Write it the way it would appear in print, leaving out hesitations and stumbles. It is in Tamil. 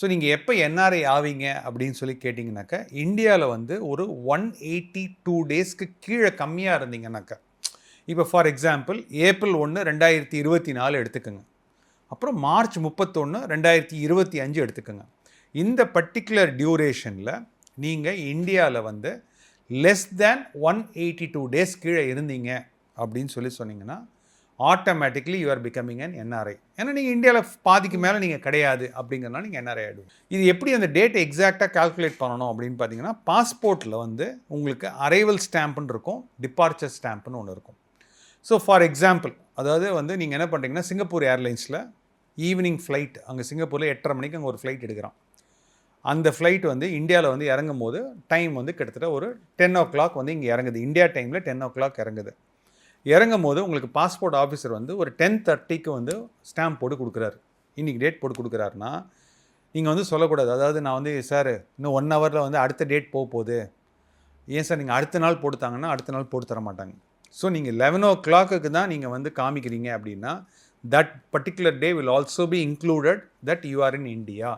ஸோ நீங்கள் எப்போ என்ஆர்ஐ ஆவீங்க அப்படின்னு சொல்லி கேட்டிங்கனாக்கா, இந்தியாவில் வந்து ஒரு 182 டேஸ்க்கு கீழே கம்மியாக இருந்தீங்கன்னாக்கா, இப்போ ஃபார் எக்ஸாம்பிள் ஏப்ரல் 1 2024 எடுத்துக்கோங்க. அப்புறம் மார்ச் 31 2025 எடுத்துக்கோங்க. இந்த பர்டிகுலர் டியூரேஷனில் நீங்கள் இந்தியாவில் வந்து லெஸ் தேன் 182 டேஸ் கீழே இருந்தீங்க அப்படின்னு சொல்லி சொன்னீங்கன்னா, automatically you are becoming an NRI. ஏன்னா நீங்கள் இந்தியாவில் பாதிக்கு மேலே நீங்கள் கிடையாது அப்படிங்கிறனால நீங்கள் என்ஆர்ஐ ஆகிடுவோம். இது எப்படி அந்த டேட்டை எக்ஸாக்டாக கால்குலேட் பண்ணணும் அப்படின்னு பார்த்தீங்கன்னா, பாஸ்போர்ட்டில் வந்து உங்களுக்கு அரைவல் ஸ்டாம்ப்னு இருக்கும், டிபார்ச்சர் ஸ்டாம்ப்னு ஒன்று இருக்கும். ஸோ ஃபார் எக்ஸாம்பிள், அதாவது வந்து நீங்கள் என்ன பண்ணுறீங்கன்னா, சிங்கப்பூர் ஏர்லைன்ஸில் ஈவினிங் ஃப்ளைட், அங்கே சிங்கப்பூரில் 8:30 மணிக்கு அங்கே ஒரு ஃப்ளைட் எடுக்கிறான். அந்த ஃப்ளைட் வந்து இந்தியாவில் வந்து இறங்கும் போது டைம் வந்து கிட்டத்தட்ட ஒரு 10 o'clock வந்து இங்கே இறங்குது. இந்தியா டைமில் 10 o'clock இறங்குது. இறங்கும் போது உங்களுக்கு பாஸ்போர்ட் ஆஃபீஸர் வந்து ஒரு 10:30க்கு வந்து ஸ்டாம்ப் போட்டு கொடுக்குறாரு. இன்றைக்கி டேட் போட்டு கொடுக்குறாருன்னா, நீங்கள் வந்து சொல்லக்கூடாது. அதாவது நான் வந்து சார் இன்னும் 1 ஹவரில் வந்து அடுத்த டேட் போகுது, ஏன் சார் நீங்கள் அடுத்த நாள் போட்டுத்தாங்கன்னா அடுத்த நாள் போட்டு தர மாட்டாங்க. ஸோ நீங்கள் 11 o'clockக்கு தான் நீங்கள் வந்து காமிக்கிறீங்க அப்படின்னா, that particular day will also be included that you are in India.